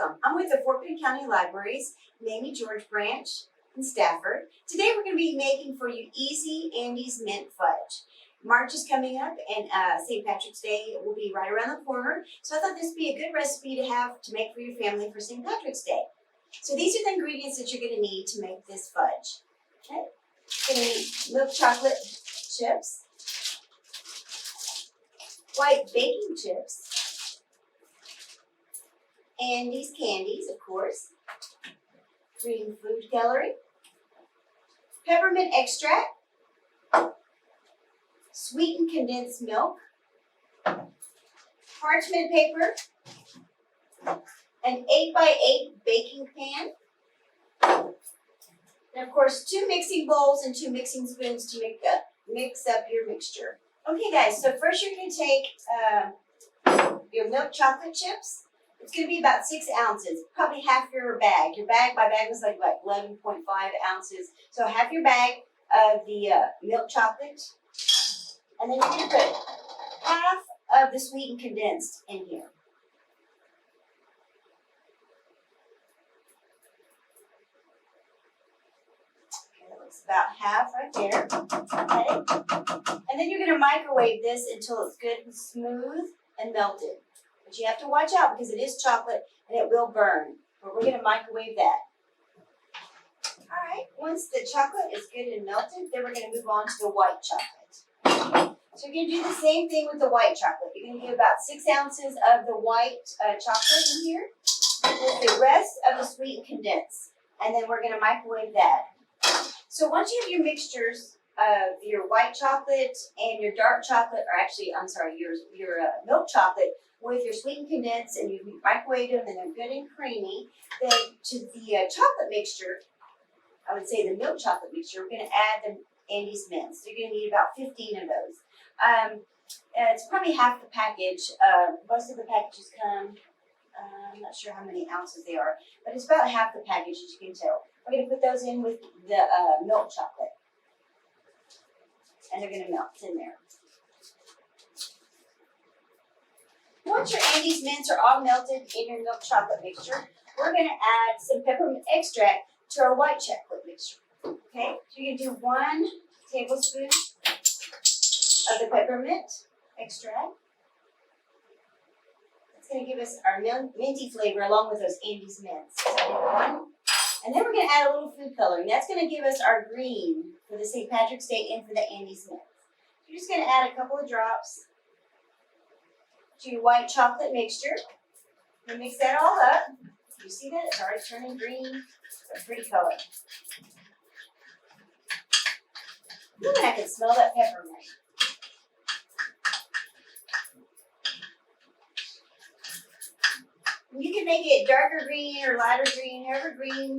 welcome. I'm with the Fort Bend County Library's Mamie George branch in Stafford. Today we're going to be making for you easy Andy's mint fudge. March is coming up and St. Patrick's Day will be right around the corner. So I thought this would be a good recipe to have to make for your family for St. Patrick's Day. So these are the ingredients that you're going to need to make this fudge. Okay, you're going to need milk chocolate chips, white baking chips, Andy's candies, of course, green food coloring, peppermint extract, sweetened condensed milk, parchment paper, an 8x8 baking pan, and of course 2 mixing bowls and 2 mixing spoons to mix up your mixture. Okay guys, so first you're going to take your milk chocolate chips. It's going to be about 6 ounces, probably half your bag. Your bag, my bag was like 11.5 ounces. So half your bag of the milk chocolate. And then you're going to put half of the sweetened condensed in here. Okay, that looks about half right there. Okay. And then you're going to microwave this until it's good and smooth and melted. But you have to watch out because it is chocolate and it will burn. But we're going to microwave that. All right, once the chocolate is good and melted, then we're going to move on to the white chocolate. So you're going to do the same thing with the white chocolate. You're going to get about 6 ounces of the white chocolate in here with the rest of the sweetened condensed. And then we're going to microwave that. So once you have your mixtures of your white chocolate and your dark chocolate, or actually, I'm sorry, your milk chocolate with your sweetened condensed, and you microwave them and they're good and creamy, then to the chocolate mixture, I would say the milk chocolate mixture, we're going to add the Andy's mints. So you're going to need about 15 of those. It's probably half the package. Most of the packages come, I'm not sure how many ounces they are, but it's about half the package, as you can tell. We're going to put those in with the milk chocolate. And they're going to melt in there. Once your Andy's mints are all melted in your milk chocolate mixture, we're going to add some peppermint extract to our white chocolate mixture. Okay, so you're going to do 1 tablespoon of the peppermint extract. It's going to give us our minty flavor along with those Andy's mints. So 1. And then we're going to add a little food coloring. That's going to give us our green for the St. Patrick's Day and for the Andy's mints. You're just going to add a couple of drops to your white chocolate mixture. And mix that all up. You see that? It's already turning green. It's a pretty color. Ooh, and I can smell that peppermint. You can make it darker green or lighter green, however green,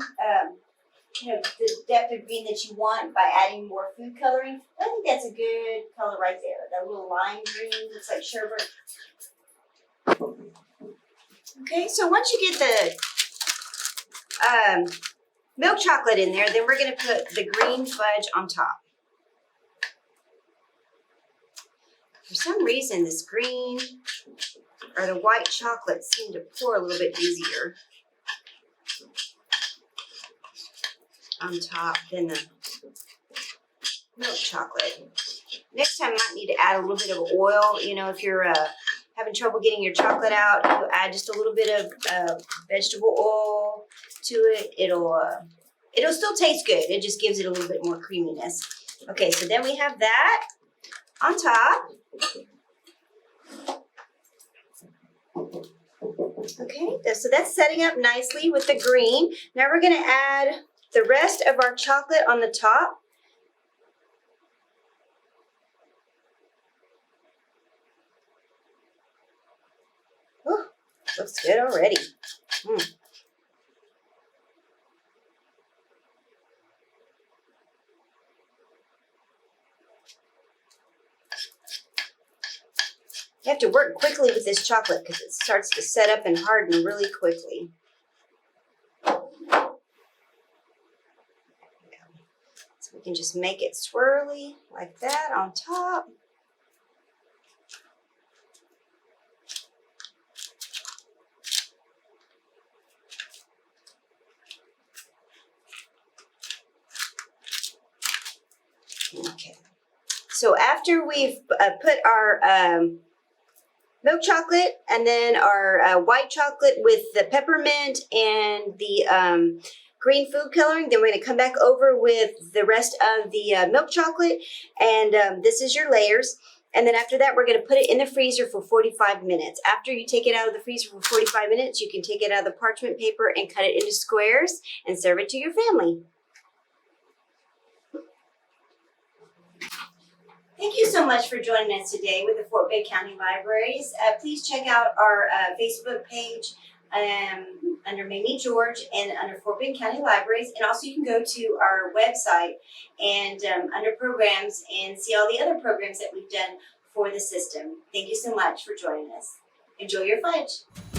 the depth of green that you want by adding more food coloring. I think that's a good color right there. That little lime green looks like sherbet. Okay, so once you get the milk chocolate in there, then we're going to put the green fudge on top. For some reason, this green or the white chocolate seemed to pour a little bit easier on top than the milk chocolate. Next time, you might need to add a little bit of oil. You know, if you're having trouble getting your chocolate out, you add just a little bit of vegetable oil to it. It'll still taste good. It just gives it a little bit more creaminess. Okay, so then we have that on top. Okay, so that's setting up nicely with the green. Now we're going to add the rest of our chocolate on the top. Ooh, looks good already. You have to work quickly with this chocolate because it starts to set up and harden really quickly. So we can just make it swirly like that on top. Okay. So after we've put our milk chocolate and then our white chocolate with the peppermint and the green food coloring, then we're going to come back over with the rest of the milk chocolate, and this is your layers. And then after that, we're going to put it in the freezer for 45 minutes. After you take it out of the freezer for 45 minutes, you can take it out of the parchment paper and cut it into squares and serve it to your family. Thank you so much for joining us today with the Fort Bend County Libraries. Please check out our Facebook page under Mamie George and under Fort Bend County Libraries. And also you can go to our website and under programs and see all the other programs that we've done for the system. Thank you so much for joining us. Enjoy your fudge.